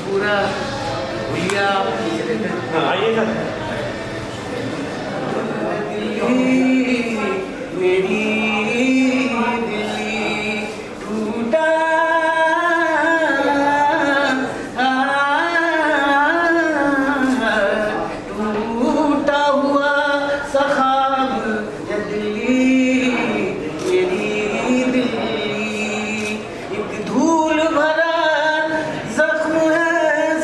पूरा भैया आइए सर। मेरी दिल्ली टूटा टूटा हुआ सखाब या दिल्ली मेरी दिल्ली एक धूल भरा जख्म है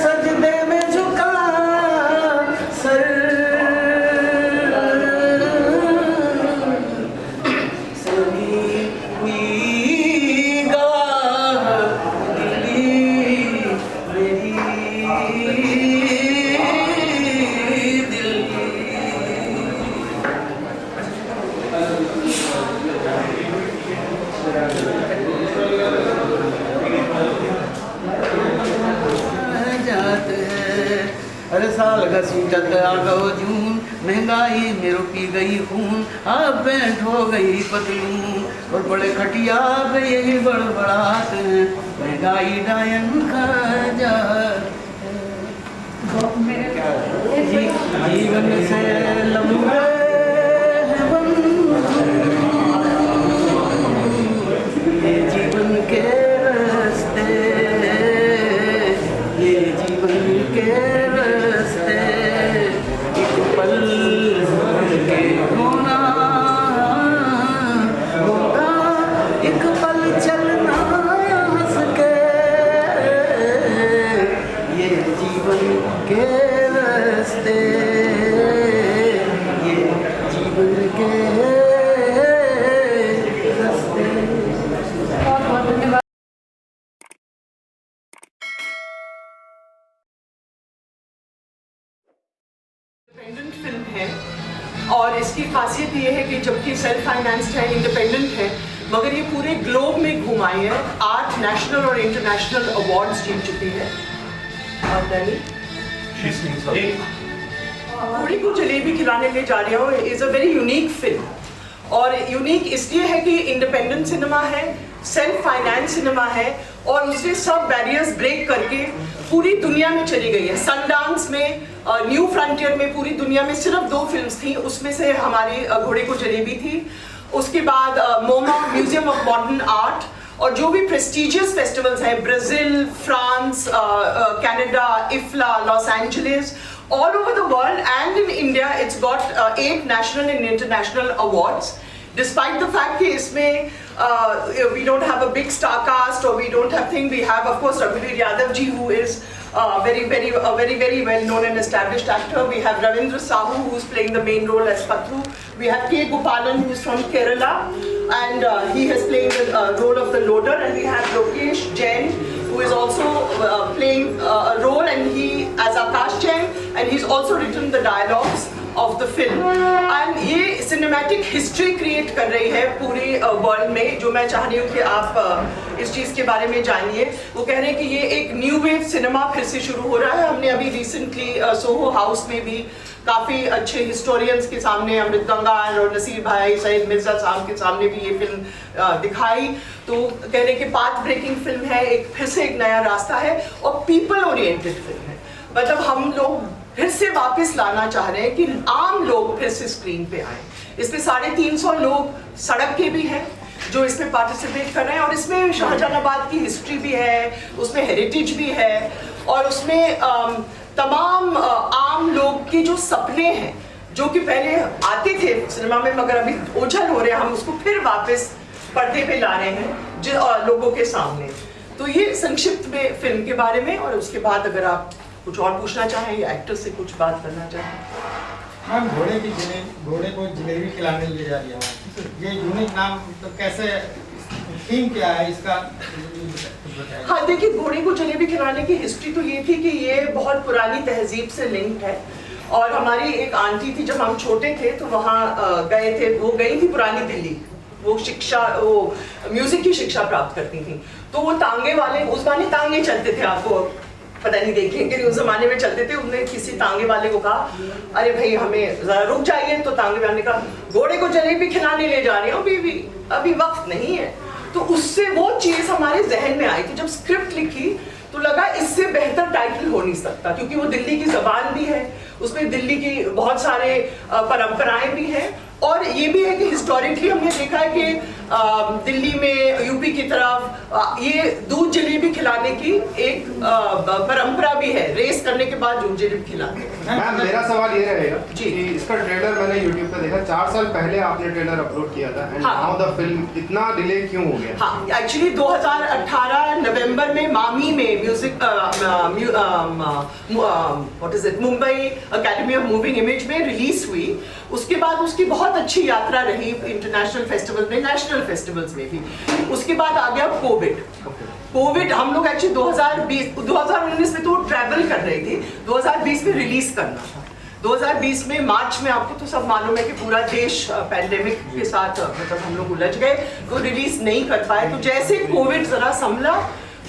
सजदे में झुका सर हर साल घसीटत आ गो जून महंगाई मेरो पी गई खून अब पैंट हो गई पतलून और बड़े खटिया पे यही बड़बड़ाहट है महंगाई डायन खा जा जीवन से लम्बे हैं ये जीवन के रास्ते ये जीवन के रास्ते एक पल के होना होगा एक पल चलना हंस के ये जीवन के रास्ते ये जीवन के रास्ते। बहुत बहुत धन्यवाद। इंडिपेंडेंट फिल्म है और इसकी खासियत ये है कि जबकि सेल्फ फाइनेंस्ड है, इंडिपेंडेंट है, मगर ये पूरे ग्लोब में घुमाई है। 8 नेशनल और इंटरनेशनल अवार्ड्स जीत चुकी है। और घोड़ी को जलेबी खिलाने ले जा रही हूँ is a very unique film. और यूनिक इसलिए है कि इंडिपेंडेंट सिनेमा है, सेल्फ फाइनेंस सिनेमा है और उसने सब बैरियर्स ब्रेक करके पूरी दुनिया में चली गई है। सनडांस में, न्यू फ्रंटियर में पूरी दुनिया में सिर्फ 2 फिल्म्स थी, उसमें से हमारी घोड़े को जलेबी थी। उसके बाद MoMA museum of modern art और जो भी प्रेस्टिजियस फेस्टिवल्स हैं, Brazil, France, Canada, IFFLA, Los Angeles, all over the world and in India it's got 8 national and international awards. Despite the fact that इसमें we don't have a big star cast or we don't have thing, we have of course Raghuveer Yadav ji who is very well known and established actor. We have Ravindra Sahu who is playing the main role as Patru. We have K. Gopalan who is from Kerala and he has played the role of the loader, and we have Lokesh Jain who is also playing a role, and he as Akash Jain, and he's also written the dialogues of the film. And ये cinematic history create कर रही है पूरे world में, जो मैं चाह रही हूँ कि आप इस चीज़ के बारे में जानिए। वो कह रहे हैं कि ये एक न्यू वेव सिनेमा फिर से शुरू हो रहा है। हमने अभी रिसेंटली सोहो हाउस में भी काफ़ी अच्छे हिस्टोरियंस के सामने, अमृत गंगा और नसीर भाई, सईद मिर्जा साहब के सामने भी ये फिल्म दिखाई। तो कह रहे हैं कि पाथ ब्रेकिंग फिल्म है, एक फिर से एक नया रास्ता है और पीपल ओरिएंटेड फिल्म है। मतलब हम लोग फिर से वापस लाना चाह रहे हैं कि आम लोग फिर से स्क्रीन पे आए। इसमें 350 लोग सड़क के भी हैं जो इसमें पार्टिसिपेट कर रहे हैं, और इसमें शाहजहानाबाद की हिस्ट्री भी है, उसमें हेरिटेज भी है, और उसमें तमाम आम लोग के जो सपने हैं जो कि पहले आते थे सिनेमा में मगर अभी ओझल हो रहे हैं, हम उसको फिर वापस पर्दे पे ला रहे हैं लोगों के सामने। तो ये संक्षिप्त में फिल्म के बारे में, और उसके बाद अगर आप कुछ और पूछना चाहें या एक्टर से कुछ बात करना चाहें। मैम, घोड़े को जलेबी खिलाने ले जा रही है, ये यूनिक नाम तो कैसे, थीम क्या है इसका? हाँ देखिए, घोड़े को जलेबी खिलाने की हिस्ट्री तो ये थी कि ये बहुत पुरानी तहजीब से लिंक्ड है, और हमारी एक आंटी थी जब हम छोटे थे तो वहाँ गए थे, वो गई थी पुरानी दिल्ली, वो म्यूजिक की शिक्षा प्राप्त करती थी। तो वो तांगे वाले, उस जमाने तांगे चलते थे, आपको पता नहीं देखेंगे, उस जमाने में चलते थे। उन्होंने किसी तांगे वाले को कहा, अरे भाई हमें जरा रुक जाइए। तो तांगे वाले ने कहा, घोड़े को जलेबी खिलाने ले जा रही हूँ, अभी वक्त नहीं है। तो उससे वो चीज़ हमारे जहन में आई थी। जब स्क्रिप्ट लिखी तो लगा इससे बेहतर टाइटल हो नहीं सकता, क्योंकि वो दिल्ली की जबान भी है, उसमें दिल्ली की बहुत सारे परंपराएं भी हैं, और ये भी है कि हिस्टोरिकली हमने देखा है कि दिल्ली में यूपी की तरफ ये दूध जलेबी खिलाने की एक परंपरा भी है, रेस करने के बाद दूध जलेबी खिलाते हैं। मैम मेरा सवाल ये रहेगा जी। कि इसका ट्रेलर मैंने YouTube पे देखा, 4 साल पहले आपने ट्रेलर अपलोड किया था, एंड नाउ द फिल्म इतना डिले क्यों हो गया? हाँ, एक्चुअली 2018 नवंबर में मामी में music what is it Mumbai academy of moving image में रिलीज हुई। उसके बाद उसकी बहुत अच्छी यात्रा रही इंटरनेशनल फेस्टिवल में, नेशनल फेस्टिवल्स में भी। उसके बाद आ गया कोविड। हम लोग एक्चुअली 2019 में तो ट्रैवल कर रहे थे, 2020 में रिलीज करना था। 2020 में मार्च में आपको तो सब मालूम है कि पूरा देश पैंडेमिक के साथ मतलब हम लोग उलझ गए, तो रिलीज नहीं कर पाए। तो जैसे कोविड जरा संभला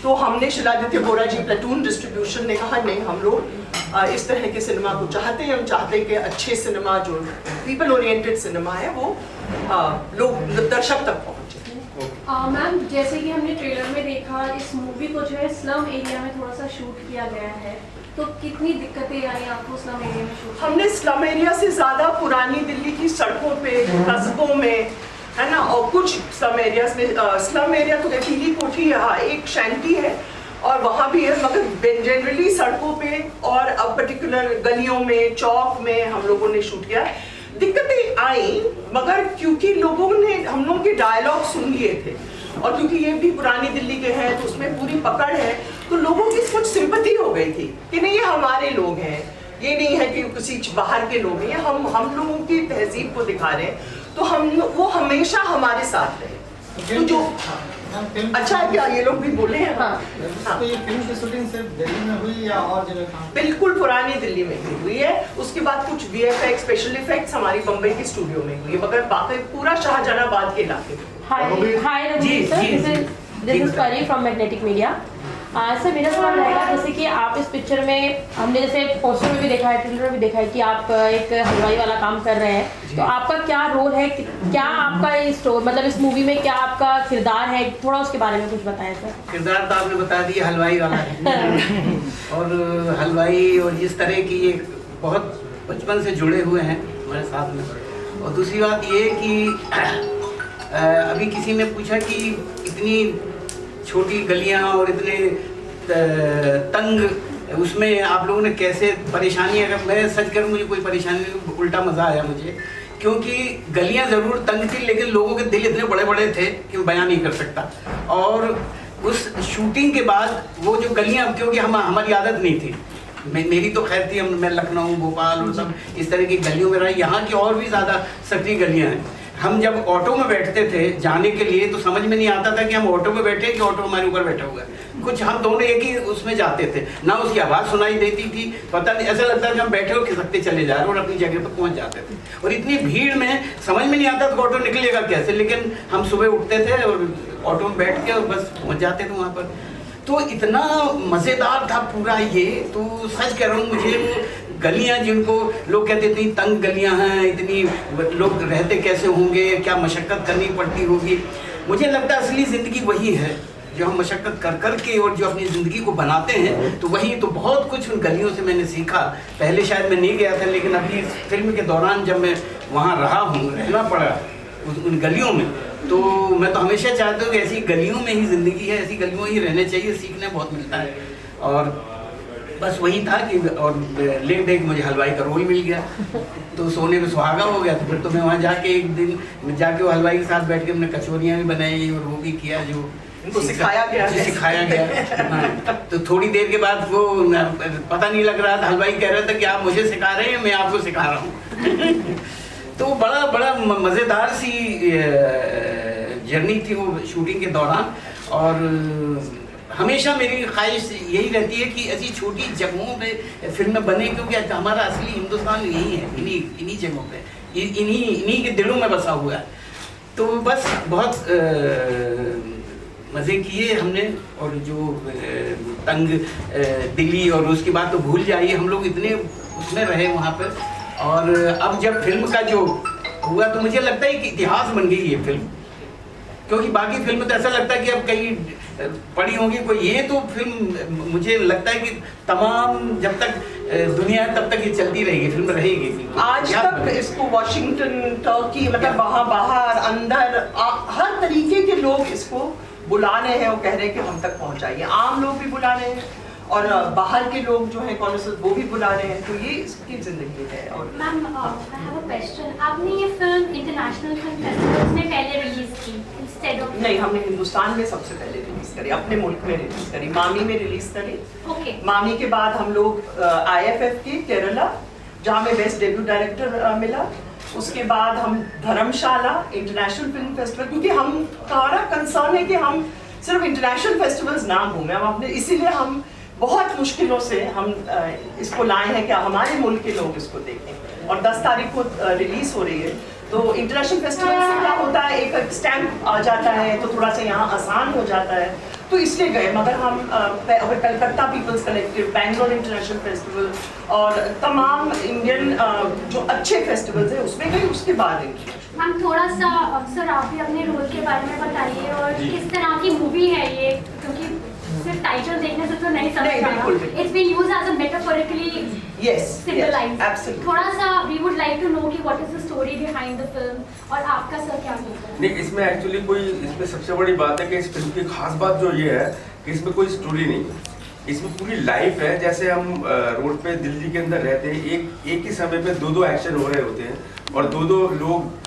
तो हमने शिलादित्य बोरा जी प्लेटून डिस्ट्रीब्यूशन ने कहा नहीं, हम लोग इस तरह के सिनेमा को चाहते हैं, हम चाहते हैं कि अच्छे सिनेमा जो पीपल ओरिएंटेड सिनेमा है वो लोग दर्शक तक पहुंचे। मैम जैसे कि हमने ट्रेलर में देखा, इस मूवी को जो है स्लम एरिया में थोड़ा सा शूट किया गया है, तो कितनी दिक्कतें आई आपको स्लम एरिया में शूट? हमने स्लम एरिया से ज्यादा पुरानी दिल्ली की सड़कों पे, कस्बों में, है ना, और कुछ स्लम एरियाज में, स्लम एरिया तो पीली कोठी एक शैंटी है और वहाँ भी है, मगर जनरली सड़कों पे और अब पर्टिकुलर गलियों में, चौक में हम लोगों ने शूट किया। दिक्कतें आई, मगर क्योंकि लोगों ने हम लोगों के डायलॉग सुन लिए थे और क्योंकि ये भी पुरानी दिल्ली के हैं तो उसमें पूरी पकड़ है, तो लोगों की कुछ सिंपैथी हो गई थी कि नहीं ये हमारे लोग हैं, ये नहीं है कि किसी बाहर के लोग हैं, हम लोगों की तहजीब को दिखा रहे हैं, तो वो हमेशा हमारे साथ रहे। तो जो अच्छा है क्या ये लोग भी बोले हैं? हाँ। तो ये फिल्म की शूटिंग सिर्फ दिल्ली में हुई या और जगह? बिल्कुल पुरानी दिल्ली में भी हुई है, उसके बाद कुछ VFX स्पेशल इफेक्ट्स हमारी बम्बई के स्टूडियो में हुई है, मगर बाकी पूरा शाहजहानाबाद के इलाके में। हाय दिस इज परी फ्रॉम मैग्नेटिक मीडिया। सर मेरा सवाल रहेगा, जैसे कि आप इस पिक्चर में, हमने जैसे पोस्टर में भी देखा है, ट्रेलर में भी देखा है कि आप एक हलवाई वाला काम कर रहे हैं, तो आपका क्या रोल है, क्या आपका इस मतलब इस मूवी में क्या आपका किरदार है, थोड़ा उसके बारे में कुछ बताएं सर। किरदार तो आपने बता दिया, हलवाई वाला है। और हलवाई और जिस तरह की ये बहुत बचपन से जुड़े हुए हैं हमारे साथ में। और दूसरी बात ये कि अभी किसी ने पूछा कि इतनी छोटी गलियां और इतने तंग उसमें आप लोगों ने कैसे परेशानी, अगर मैं सच करूं मुझे कोई परेशानी नहीं, उल्टा मज़ा आया मुझे, क्योंकि गलियां ज़रूर तंग थी लेकिन लोगों के दिल इतने बड़े बड़े थे कि मैं बयान नहीं कर सकता। और उस शूटिंग के बाद वो जो गलियां, क्योंकि हमारी आदत नहीं थी, मेरी तो खैर थी, मैं लखनऊ भोपाल और सब इस तरह की गलियों में रहा, यहाँ की और भी ज़्यादा सक्रिय गलियाँ हैं। हम जब ऑटो में बैठते थे जाने के लिए तो समझ में नहीं आता था कि हम ऑटो में बैठे कि ऑटो हमारे ऊपर बैठा हुआ है, कुछ हम दोनों एक ही उसमें जाते थे, ना उसकी आवाज़ सुनाई देती थी, पता नहीं, ऐसा लगता था कि हम बैठे हो खिसकते चले जा रहे और अपनी जगह पर पहुंच जाते थे। और इतनी भीड़ में समझ में नहीं आता था ऑटो निकलेगा कैसे, लेकिन हम सुबह उठते थे और ऑटो में बैठ के और बस पहुँच जाते थे वहाँ पर। तो इतना मज़ेदार था पूरा ये, तो सच कह रहा हूँ, मुझे गलियाँ जिनको लोग कहते इतनी तंग गलियाँ हैं, इतनी लोग रहते कैसे होंगे, क्या मशक्क़त करनी पड़ती होगी, मुझे लगता है असली ज़िंदगी वही है जो हम मशक्क़त कर कर के और जो अपनी ज़िंदगी को बनाते हैं, तो वही तो बहुत कुछ उन गलियों से मैंने सीखा। पहले शायद मैं नहीं गया था, लेकिन अभी फिल्म के दौरान जब मैं वहाँ रहा हूँ, रहना पड़ा उन गलियों में, तो मैं तो हमेशा चाहता हूँ कि ऐसी गलियों में ही ज़िंदगी है, ऐसी गलियों ही रहने चाहिए, सीखने बहुत मिलता है। और बस वही था कि और लेट डे मुझे हलवाई का रोल मिल गया, तो सोने में सुहागा हो गया। तो फिर तो मैं वहाँ जाके एक दिन जाके वो हलवाई के साथ बैठ के हमने कचौरियाँ भी बनाई और वो भी किया जो तो सिखाया गया। हाँ, तो थोड़ी देर के बाद वो पता नहीं लग रहा था, हलवाई कह रहा था कि आप मुझे सिखा रहे हैं, मैं आपको सिखा रहा हूँ। तो बड़ा मज़ेदार सी जर्नी थी वो शूटिंग के दौरान। और हमेशा मेरी ख्वाहिश यही रहती है कि ऐसी छोटी जगहों पे फिल्में बने, क्योंकि हमारा असली हिंदुस्तान यही है, इन्हीं जगहों पे, इन्हीं के दिलों में बसा हुआ है। तो बस बहुत मज़े किए हमने, और जो तंग दिल्ली और उसकी बात तो भूल जाइए, हम लोग इतने उसमें रहे वहाँ पर। और अब जब फिल्म का जो हुआ तो मुझे लगता है कि इतिहास बन गई ये फिल्म, क्योंकि बाकी फिल्म तो ऐसा लगता है कि अब कहीं पड़ी होगी कोई, ये तो फिल्म मुझे लगता है कि तमाम जब तक दुनिया है तब तक ये चलती रहेगी, फिल्म रहेगी। आज तक इसको वॉशिंगटन, टर्की, मतलब वहाँ बाहर अंदर हर तरीके के लोग इसको बुला रहे हैं, वो कह रहे हैं कि हम तक पहुँचाइए। आम लोग भी बुला रहे हैं और बाहर के लोग जो हैं कॉन्सर्ट वो भी बुला रहे हैं, तो ये इसकी जिंदगी है। और ma'am I have a question, आपने ये फिल्म इंटरनेशनल फिल्म फेस्टिवल्स में पहले रिलीज की इंस्टेड ऑफ? नहीं, हमने हिंदुस्तान में सबसे पहले रिलीज करी, अपने मुल्क में रिलीज करी, मामी में रिलीज करी। ओके। मामी के बाद हम लोग IFF की केरला, जहाँ में बेस्ट डेब्यू डायरेक्टर मिला। उसके बाद हम धर्मशाला इंटरनेशनल फिल्म फेस्टिवल, क्योंकि हमारा कंसर्न है कि हम सिर्फ इंटरनेशनल फेस्टिवल्स ना घूमें, हम अपने, इसीलिए हम बहुत मुश्किलों से हम इसको लाए हैं कि हमारे मुल्क के लोग इसको देखें। और 10 तारीख को रिलीज हो रही है, तो इंटरनेशनल फेस्टिवल से क्या होता है, एक स्टैम्प आ जाता है तो थोड़ा सा यहाँ आसान हो जाता है, तो इसलिए गए। मगर हम Calcutta people's collective, Bangalore international festival और तमाम इंडियन जो अच्छे फेस्टिवल्स हैं उसमें गए। उसके बाद मैम थोड़ा सा अक्सर आप भी अपने रोल के बारे में बताइए और किस तरह की मूवी है ये, क्योंकि सिर्फ टाइटल देखने से तो नहीं समझ आना। It's been used as a metaphorically symbolized. Absolutely. थोड़ा सा we would like to know कि what is the story behind the film और आपका सर क्या कहता है? नहीं, इसमें एक्चुअली कोई, इसमें सबसे बड़ी बात है कि इस फिल्म की खास बात जो ये है कि इसमें कोई स्टोरी नहीं है, इसमें पूरी लाइफ है। जैसे हम रोड पे दिल्ली के अंदर रहते हैं, एक ही समय पे दो एक्शन हो रहे होते हैं और दो लोग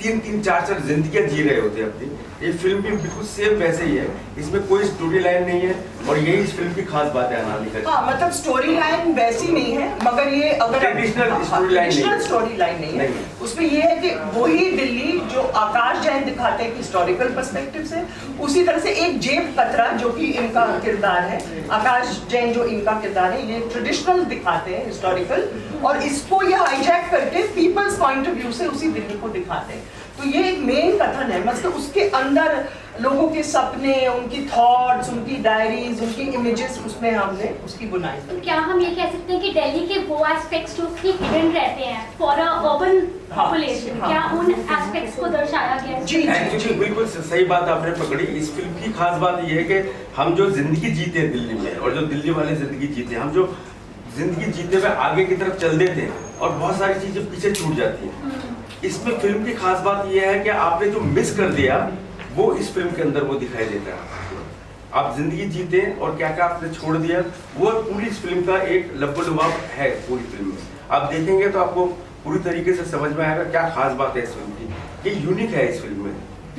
तीन चार जिंदगियां जी रहे होते हैं अपनी। ये फिल्म भी बिल्कुल सेम वैसे ही है, इसमें कोई स्टोरी लाइन नहीं है और यही इस फिल्म की खास बात है। हाँ, मतलब स्टोरी लाइन वैसी नहीं है, मगर ये अगर ट्रेडिशनल स्टोरी लाइन नहीं है, उसमें ये है कि वही दिल्ली जो आकाश जैन दिखाते हैं हिस्टोरिकल पर्सपेक्टिव से, उसी तरह से एक जेब कतरा जो कि इनका किरदार है, आकाश जैन जो इनका किरदार है, ये ट्रेडिशनल दिखाते हैं हिस्टोरिकल, और इसको ये हाईजैक करके पीपल्स पॉइंट ऑफ व्यू से उसी दिल्ली को दिखाते हैं। तो ये एक मेन कथन है, मतलब उसके अंदर लोगों के सपने, उनकी थॉट्स, उनकी डायरीज, उनकी इमेजेस, उसमें हमने उसकी बुनाई। तो क्या हम ये कह सकते हैं कि दिल्ली के वो एस्पेक्ट्स जो कि हिडन रहते हैं फॉर अ अर्बन पॉपुलेशन, क्या उन एस्पेक्ट्स को दर्शाया गया है? जी एक्चुअली बिल्कुल सही बात आपने पकड़ी। इस फिल्म की खास बात ये है कि हम जो जिंदगी जीते हैं दिल्ली में, और जो दिल्ली वाले जिंदगी जीते हैं, हम जो जिंदगी जीते हुए आगे की तरफ चल देते हैं और बहुत सारी चीजें पीछे छूट जाती हैं। इसमें फिल्म की खास बात यह है कि आपने जो मिस कर दिया वो इस फिल्म के अंदर वो दिखाई देता है। आप जिंदगी जीते और क्या क्या आपने छोड़ दिया, वो पूरी इस फिल्म का एक लबोलुबाब है पूरी फिल्म में। आप देखेंगे तो आपको पूरी तरीके से समझ में आएगा क्या खास बात है इस फिल्म की, ये यूनिक है इस फिल्म में।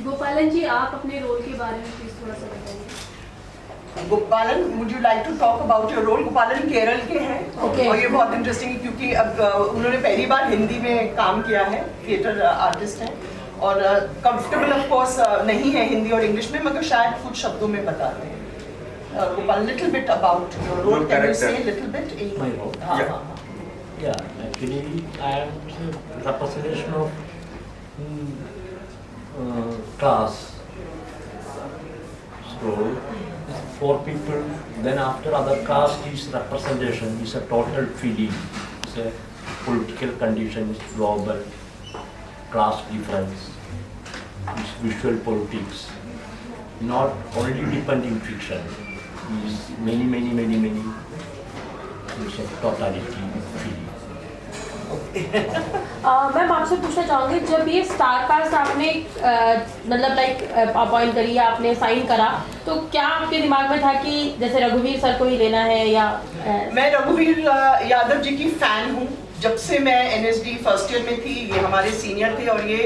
गोपालन जी, आप अपने रोल के बारे में प्लीज थोड़ा सा बताइए। Gopalan, would you like to talk about your role? Gopalan Kerala के हैं। Okay. और ये बहुत इंटरेस्टिंग है क्योंकि अब उन्होंने पहली बार हिंदी में काम किया है, थिएटर आर्टिस्ट हैं, और कंफर्टेबल ऑफ कोर्स नहीं है हिंदी और इंग्लिश में, मगर शायद कुछ शब्दों में बताते हैं। Gopal, little bit about your role, can you say little bit in My role? हाँ। Yeah, actually I am the representation of class. So 4 people, then after other caste is representation, is a total feeling, it's a political conditions, global, class difference, it's visual politics, not only depending fiction, is many, it's a totality feeling. Ma'am आपसे पूछना चाहूँगी, जब ये star cast आपने मतलब like appoint करी या आपने साइन करा, तो क्या आपके दिमाग में था कि जैसे रघुवीर सर को ही लेना है या? मैं रघुवीर यादव जी की फैन हूँ। जब से मैं NSD फर्स्ट ईयर में थी, ये हमारे सीनियर थे और ये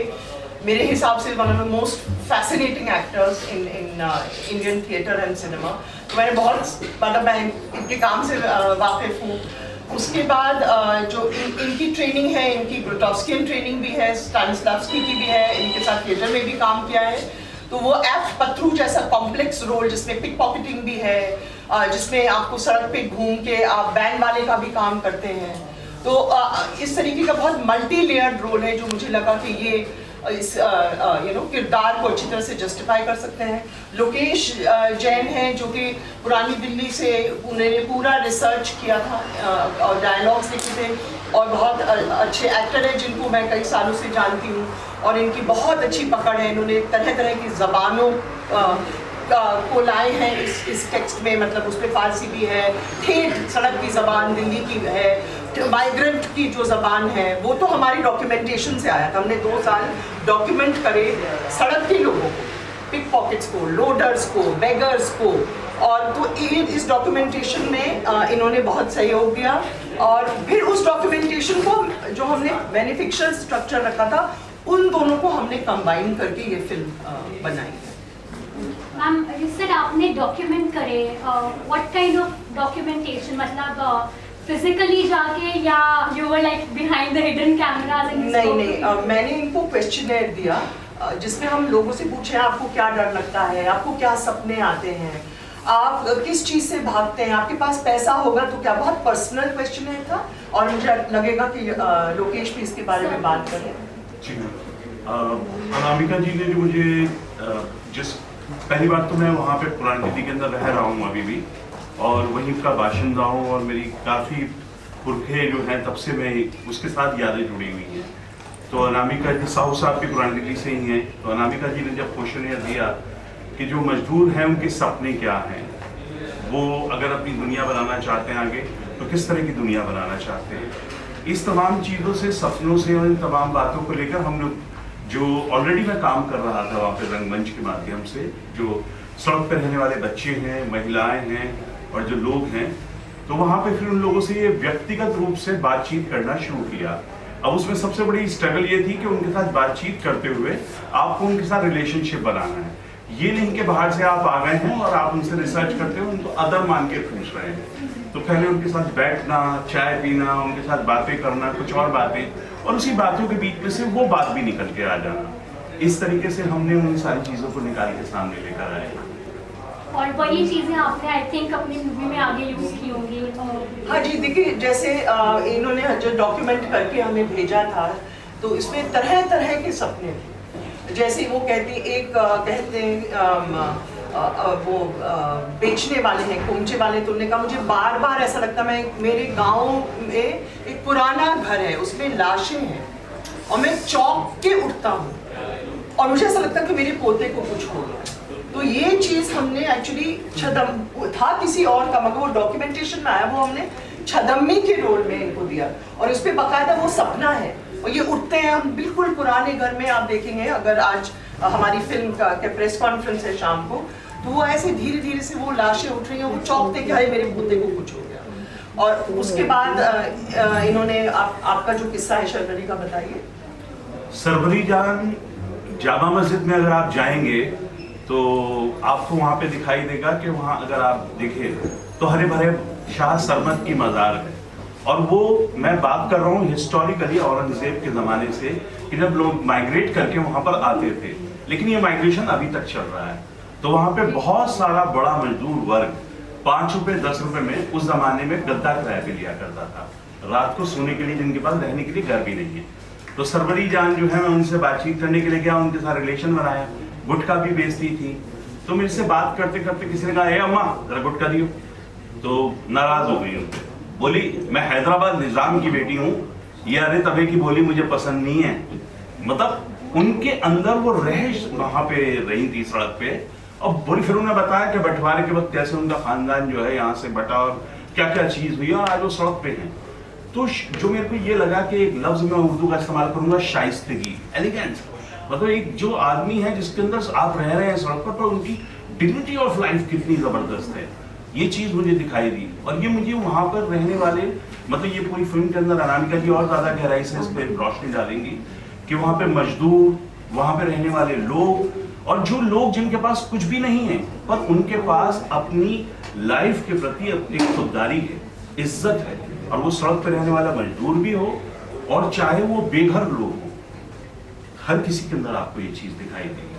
मेरे हिसाब से one of the most fascinating actors in Indian theatre and cinema. तो मैंने बहुत, मतलब मैं इनके काम से वाकिफ हूँ। उसके बाद जो इनकी ट्रेनिंग है, इनकी ग्रोटोव्स्कियन ट्रेनिंग भी है, स्टानिस्लावस्की की भी है, इनके साथ थिएटर में भी काम किया है। तो वो एफ पत्रू जैसा कॉम्प्लेक्स रोल जिसमें पिक पॉकेटिंग भी है, जिसमें आपको सड़क पे घूम के आप बैंड वाले का भी काम करते हैं, तो इस तरीके का बहुत मल्टी लेयर्ड रोल है जो मुझे लगा कि ये इस किरदार को अच्छी तरह से जस्टिफाई कर सकते हैं। लोकेश जैन हैं जो कि पुरानी दिल्ली से उन्होंने पूरा रिसर्च किया था और डायलॉग्स लिखे थे और बहुत अच्छे एक्टर हैं जिनको मैं कई सालों से जानती हूँ और इनकी बहुत अच्छी पकड़ है। इन्होंने तरह तरह की ज़बानों को लाए हैं इस टेक्स्ट में, मतलब उसमें फारसी भी है, ठेठ सड़क की ज़बान दिल्ली की है, माइग्रेंट की जो ज़बान है वो तो हमारी डॉक्यूमेंटेशन से आया था। हमने 2 साल डॉक्यूमेंट करे सड़क के लोगों को, पिक पॉकेट्स को, लोडर्स को, बेगर्स को, और तो इस डॉक्यूमेंटेशन में इन्होंने बहुत सहयोग दिया। और फिर उस डॉक्यूमेंटेशन को जो हमने बेनिफिशियल स्ट्रक्चर रखा था उन दोनों को हमने कंबाइन करके ये फिल्म बनाई है। मैम यू सेड आपने डॉक्यूमेंट करे, व्हाट काइंड ऑफ डॉक्यूमेंटेशन, मतलब फिजिकली जाके या you were like behind the hidden cameras? नहीं, मैंने इनको क्वेश्चनर दिया जिसमें हम लोगों से पूछे आपको क्या डर लगता है, आपको क्या सपने आते हैं, आप किस चीज़ से भागते हैं, आपके पास पैसा होगा तो क्या, बहुत पर्सनल क्वेश्चनर था। और मुझे लगेगा कि लोकेश भी इसके बारे में बात करें। जी अनामिका जी ने जो मुझे पहली बात तो मैं वहाँ पे पुरानी दिल्ली के अंदर रह रहा हूँ अभी भी, और वहीं का बाशिंदा हूँ, और मेरी काफ़ी पुरखे जो हैं तब से मैं उसके साथ यादें जुड़ी हुई हैं। तो अनामिका जी साहू साहब भी पुरानी दिल्ली से ही हैं। तो अनामिका जी ने जब क्वेश्चन दिया कि जो मजदूर हैं उनके सपने क्या हैं, वो अगर अपनी दुनिया बनाना चाहते हैं आगे तो किस तरह की दुनिया बनाना चाहते हैं, इस तमाम चीज़ों से, सपनों से और इन तमाम बातों को लेकर हम लोग जो ऑलरेडी मैं काम कर रहा था वहाँ पे रंगमंच के माध्यम से, जो सड़क पर रहने वाले बच्चे हैं, महिलाएं हैं और जो लोग हैं, तो वहाँ पे फिर उन लोगों से ये व्यक्तिगत रूप से बातचीत करना शुरू किया। अब उसमें सबसे बड़ी स्ट्रगल ये थी कि उनके साथ बातचीत करते हुए आपको उनके साथ रिलेशनशिप बनाना है। ये नहीं कि बाहर से आप आ गए हैं और आप उनसे रिसर्च करते हो, उनको अदर मान के पूछ रहे हैं। तो पहले उनके साथ बैठना, चाय पीना, उनके साथ बातें करना, कुछ और बातें, और उसी बातों के बीच में से वो बात भी निकल के आ जाना। इस तरीके से हमने उन सारी चीज़ों को निकाल के सामने लेकर आए। और वही चीजें आपने आई थिंक अपनी मूवी में आगे यूज की होंगी। हाँ जी, देखिए जैसे इन्होंने जो डॉक्यूमेंट करके हमें भेजा था तो इसमें तरह तरह के सपने थे। जैसे वो कहते हैं वो बेचने वाले हैं, कुमचे वाले, तो उन्होंने कहा मुझे बार बार ऐसा लगता है मेरे गांव में एक पुराना घर है, उसमें लाशें हैं और मैं चौंक के उठता हूँ और मुझे ऐसा लगता है कि मेरे पोते को कुछ हो गया। तो ये चीज़ हमने एक्चुअली छदम था किसी और का, मगर वो डॉक्यूमेंटेशन में आया, वो हमने छदम्मी के रोल में इनको दिया और इस पे बाकायदा वो सपना है और ये उठते हैं। हम बिल्कुल पुराने घर में, आप देखेंगे अगर आज हमारी फिल्म का प्रेस कॉन्फ्रेंस है शाम को, तो वो ऐसे धीरे धीरे से वो लाशें उठ रही हैं, वो चौंकते कि अरे मेरे पोते को कुछ हो गया। और उसके बाद इन्होंने आपका जो किस्सा है शर्वरी का बताइए। सरवरी जान जामा मस्जिद में अगर आप जाएंगे तो आपको वहाँ पे दिखाई देगा कि वहाँ अगर आप देखें तो हरे भरे शाह सरमद की मज़ार है। और वो मैं बात कर रहा हूँ हिस्टोरिकली औरंगजेब के ज़माने से, कि जब लोग माइग्रेट करके वहाँ पर आते थे, लेकिन ये माइग्रेशन अभी तक चल रहा है। तो वहाँ पे बहुत सारा बड़ा मजदूर वर्ग 5 रुपए 10 रुपए में उस ज़माने में गद्दा किराए पे लिया करता था, रात को सोने के लिए, जिनके पास रहने के लिए घर भी नहीं है। तो सरवरी जान जो है, मैं उनसे बातचीत करने के लिए गया, उनके साथ रिलेशन बनाया, गुटखा भी बेचती थी। तो मेरे से बात करते करते किसी ने कहा ए अम्मा जरा गुटखा दियो, तो नाराज हो गई उनसे, बोली मैं हैदराबाद निजाम की बेटी हूँ, ये अरे तबे की बोली मुझे पसंद नहीं है। मतलब उनके अंदर वो रहश वहाँ पे रही थी सड़क पे। और बोली, फिर उन्होंने बताया कि बंटवारे के वक्त कैसे उनका खानदान जो है यहाँ से बटा और क्या क्या चीज़ हुई और आज वो सड़क पे हैं। तो जो मेरे को ये लगा कि एक लफ्ज़ मैं उर्दू का इस्तेमाल करूँगा, शाइस्तगी, एलिगेंस। मतलब एक जो आदमी है जिसके अंदर आप रह रहे हैं सड़क पर उनकी डिग्निटी ऑफ लाइफ कितनी ज़बरदस्त है, ये चीज़ मुझे दिखाई दी। और ये मुझे वहाँ पर रहने वाले, मतलब ये पूरी फिल्म के अंदर अनामिका जी और ज़्यादा गहराई से इस पर रोशनी डालेंगी कि वहाँ पे मजदूर, वहाँ पे रहने वाले लोग, और जो लोग जिनके पास कुछ भी नहीं है पर उनके पास अपनी लाइफ के प्रति अपनी खुददारी है, इज्जत है, और वो सड़क पर रहने वाला मजदूर भी हो और चाहे वो बेघर लोग हो, हर किसी के अंदर आपको ये चीज़ दिखाई देगी।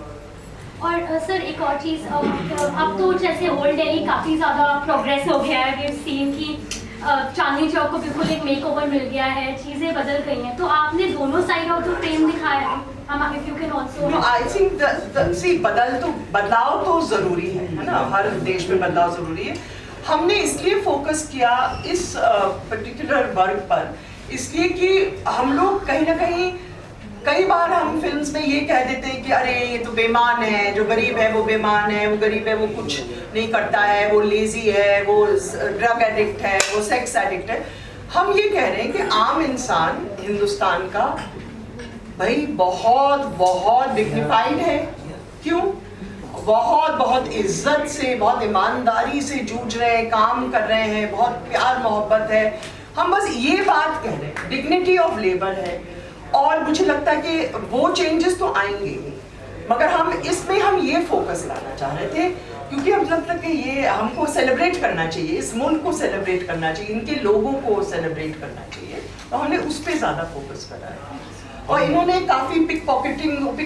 और सर एक और चीज़, अब तो जैसे ओल्ड दिल्ली काफ़ी ज़्यादा प्रोग्रेस हो गया है, वी सीन की चांदनी चौक को बिल्कुल एक मेकओवर मिल गया है, चीज़ें बदल गई हैं, तो आपने दोनों साइड ऑफ द फ्रेम दिखाया है। If you can also, I think see बदलाव तो ज़रूरी है ना, हर देश में बदलाव ज़रूरी है। हमने इसलिए फोकस किया इस पर्टिकुलर वर्ग पर इसलिए कि हम लोग कहीं ना कहीं कई बार हम फिल्म्स में ये कह देते हैं कि अरे ये तो बेईमान है, जो गरीब है वो बेईमान है, वो गरीब है वो कुछ नहीं करता है, वो लेजी है, वो ड्रग एडिक्ट है, वो सेक्स एडिक्ट है। हम ये कह रहे हैं कि आम इंसान हिंदुस्तान का भाई बहुत बहुत डिग्निफाइड है। क्यों? बहुत बहुत इज्जत से, बहुत ईमानदारी से जूझ रहे हैं, काम कर रहे हैं, बहुत प्यार मोहब्बत है। हम बस ये बात कह रहे हैं, डिग्निटी ऑफ लेबर है। और मुझे लगता है कि वो चेंजेस तो आएंगे ही, मगर हम इसमें हम ये फोकस लाना चाह रहे थे क्योंकि हम लगता है कि ये हमको सेलिब्रेट करना चाहिए, इस मुल्क को सेलिब्रेट करना चाहिए, इनके लोगों को सेलिब्रेट करना चाहिए, तो हमने उस पर ज़्यादा फोकस करा है। और इन्होंने काफ़ी पिक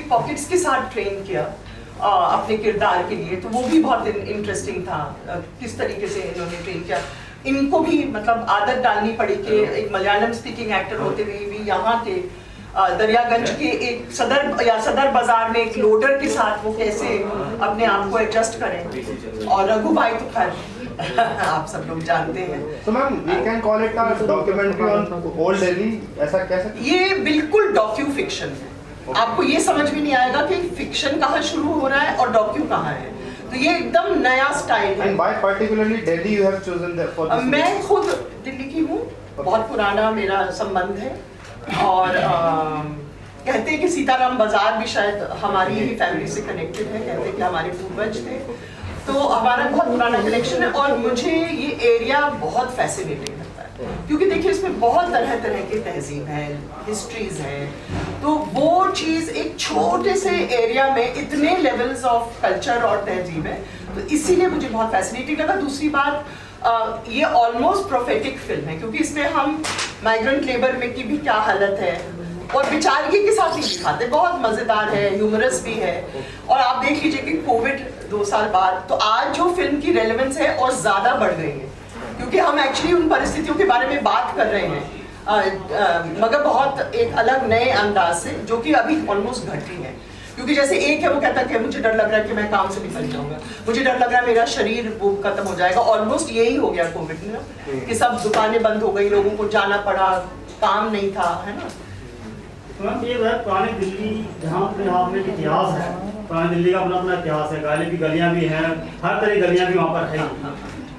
पॉकेट्स के साथ ट्रेन किया अपने किरदार के लिए, तो वो भी बहुत इंटरेस्टिंग था किस तरीके से इन्होंने ट्रेन किया। इनको भी मतलब आदत डालनी पड़ी कि एक मलयालम स्पीकिंग एक्टर होते हुए भी यहाँ के दरियागंज के एक सदर बाजार में एक लोडर के साथ वो कैसे अपने आप को एडजस्ट करें। और रघु भाई तो खैर आप सब लोग जानते हैं। So ma'am, we can call it a documentary on old Delhi, ऐसा कह सकते? ये बिल्कुल डॉक्यू फिक्शन है। आपको ये समझ में नहीं आएगा कि फिक्शन कहाँ शुरू हो रहा है और डॉक्यू कहाँ है। तो ये एकदम नया स्टाइल है। And why particularly Delhi you have chosen for this? मैं खुद दिल्ली की हूँ, बहुत पुराना मेरा संबंध है। और कहते हैं कि सीताराम बाजार भी शायद हमारी ही फैमिली से कनेक्टेड है, कहते हैं कि हमारे पूर्वज थे, तो हमारा बहुत पुराना कनेक्शन है। और मुझे ये एरिया बहुत फैसिनेटिंग लगता है क्योंकि देखिए इसमें बहुत तरह तरह की तहजीब है, हिस्ट्रीज है, तो वो चीज़ एक छोटे से एरिया में इतने लेवल्स ऑफ कल्चर और तहजीब है, तो इसीलिए मुझे बहुत फैसिनेटिंग लगा। दूसरी बात, ये ऑलमोस्ट प्रोफेटिक फिल्म है क्योंकि इसमें हम माइग्रेंट लेबर में की भी क्या हालत है और बेचारगी के साथ ही दिखाते, बहुत मज़ेदार है, ह्यूमरस भी है। और आप देख लीजिए कि कोविड 2 साल बाद तो आज जो फिल्म की रेलेवेंस है और ज़्यादा बढ़ गई है क्योंकि हम एक्चुअली उन परिस्थितियों के बारे में बात कर रहे हैं, मगर बहुत एक अलग नए अंदाज से, जो कि अभी ऑलमोस्ट घटी है। क्योंकि जैसे एक है वो कहता है कि मुझे डर लग रहा है कि मैं काम से निकल जाऊंगा, मुझे डर लग रहा है मेरा शरीर वो खत्म हो जाएगा। ऑलमोस्ट यही हो गया कोविड में कि सब दुकानें बंद हो गई, लोगों को जाना पड़ा, काम नहीं था, है ना। तो मैम ये है पुरानी दिल्ली जहाँ पे आपने इतिहास है, पुरानी दिल्ली का अपना अपना इतिहास है, गाली की गलियाँ भी हैं, हर तरह की गलियाँ भी वहाँ पर है।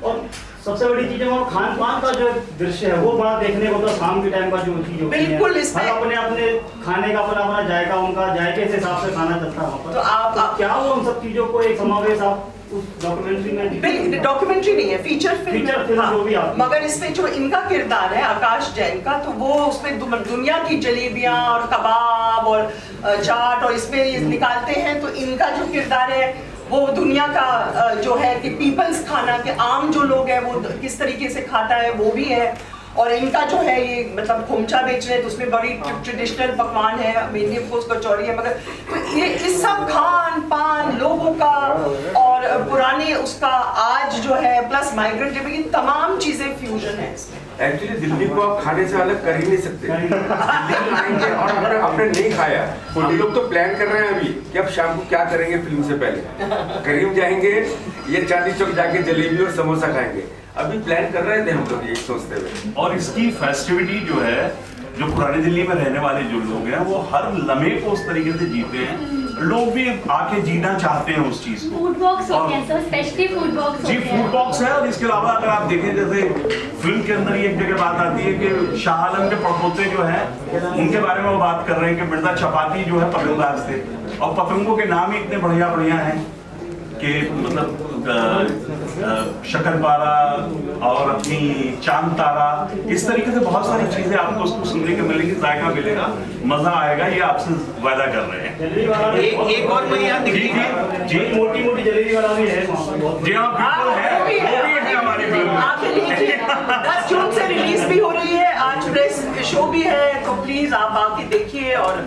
और सबसे बड़ी चीज़ है वहाँ खान पान का जो दृश्य है वो बड़ा देखने को, तो शाम के टाइम का जो चीज़ होती है, बिल्कुल इसमें अपने अपने खाने का अपना अपना जायका, उनका जायके के हिसाब से खाना चलता है वहाँ पर। तो आप क्या वो उन सब चीज़ों को एक समावेश आप उस डॉक्यूमेंट्री में? डॉक्यूमेंट्री नहीं है, फीचर फिल्म हाँ, जो भी आप, मगर इसमें जो इनका किरदार है आकाश जैन का, तो वो उसमें दुनिया की जलेबियां और कबाब और चाट और इसमें ये निकालते हैं। तो इनका जो किरदार है वो दुनिया का जो है कि पीपल्स खाना के आम जो लोग हैं वो किस तरीके से खाता है वो भी है। और इनका जो है ये मतलब खोमचा बेच रहे हैं तो उसमें बड़ी ट्रेडिशनल पकवान है, मेनली ऑफ कोर्स कचौरी है, मगर तो ये इस सब खान पान लोगों का और पुराने उसका आज जो है प्लस माइग्रेंट लेबर, ये तमाम चीजें फ्यूजन है इसमें। एक्चुअली दिल्ली को आप खाने से अलग कर ही नहीं सकते। दिल्ली में आएंगे और अगर आपने नहीं खाया, हम लोग तो प्लान कर रहे हैं अभी कि अब शाम को क्या करेंगे फिल्म से पहले, करीब जाएंगे, ये चांदनी चौक जाके जलेबी और समोसा खाएंगे, अभी प्लान कर रहे थे हम लोग ये सोचते हुए। और इसकी फेस्टिविटी जो है, जो पुरानी दिल्ली में रहने वाले जो लोग हैं वो हर लम्हे को उस तरीके से जीते हैं, लोग भी आके जीना चाहते हैं उस चीज को। फूड बॉक्स होते हैं सर, स्पेशली फूड बॉक्स जी, फूड बॉक्स है। और इसके अलावा अगर आप देखें, जैसे फिल्म के अंदर एक जगह बात आती है कि शाह आलम के पड़पोते जो हैं उनके बारे में वो बात कर रहे हैं कि मिर्जा चपाती जो है पतंगबाज थे, और पतंगों के नाम ही इतने बढ़िया बढ़िया हैं कि मतलब शक्करपारा और अपनी चांद तारा, इस तरीके से बहुत सारी चीजें आपको उसको सुनने को मिलेगी, जायका मिलेगा, मजा आएगा, ये आपसे वादा कर रहे हैं। एक और मैं यहाँ दिल्ली में जी मोटी मोटी जलेबी वाला भी है जी हाँ, बिल्कुल है, वो भी है हमारी फिल्म में। आप लीजिए, 10 जून से रिलीज भी हो रही है, आज प्रेस शो भी है, तो प्लीज आप आके देखिए और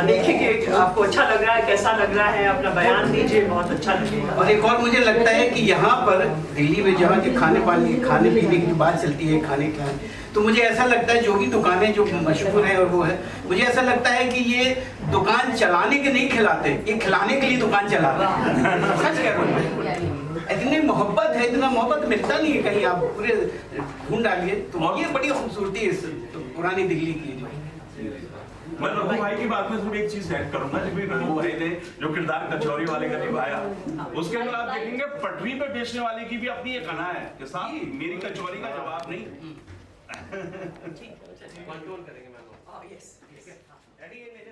देखिए कि आपको अच्छा लग रहा है, कैसा लग रहा है, अपना बयान दीजिए, बहुत अच्छा लगेगा। और एक और मुझे लगता है कि यहाँ पर दिल्ली में जहाँ के खाने पीने की बात चलती है, खाने का, तो मुझे ऐसा लगता है जो भी दुकानें जो मशहूर हैं और वो है, मुझे ऐसा लगता है कि ये दुकान चलाने के नहीं खिलाते, ये खिलाने के लिए दुकान चलाते हैं। सच कह रहा हूँ, इतनी मोहब्बत है, इतना मोहब्बत मिलता नहीं है कहीं, आप पूरे ढूंढ डालिए, तो ये बड़ी खूबसूरती है। पुरानी दिल्ली की जो मैं रघु भाई की बात में सिर्फ एक चीज ऐड करूंगा, जब भी रघु भाई ने जो किरदार कचौरी वाले का निभाया, उसके अंदर आप देखेंगे पटरी पे बेचने वाले की भी अपनी एक अना है कि साहब मेरी कचौरी का जवाब नहीं। कंट्रोल करेंगे मैम। यस, रेडी है मेरे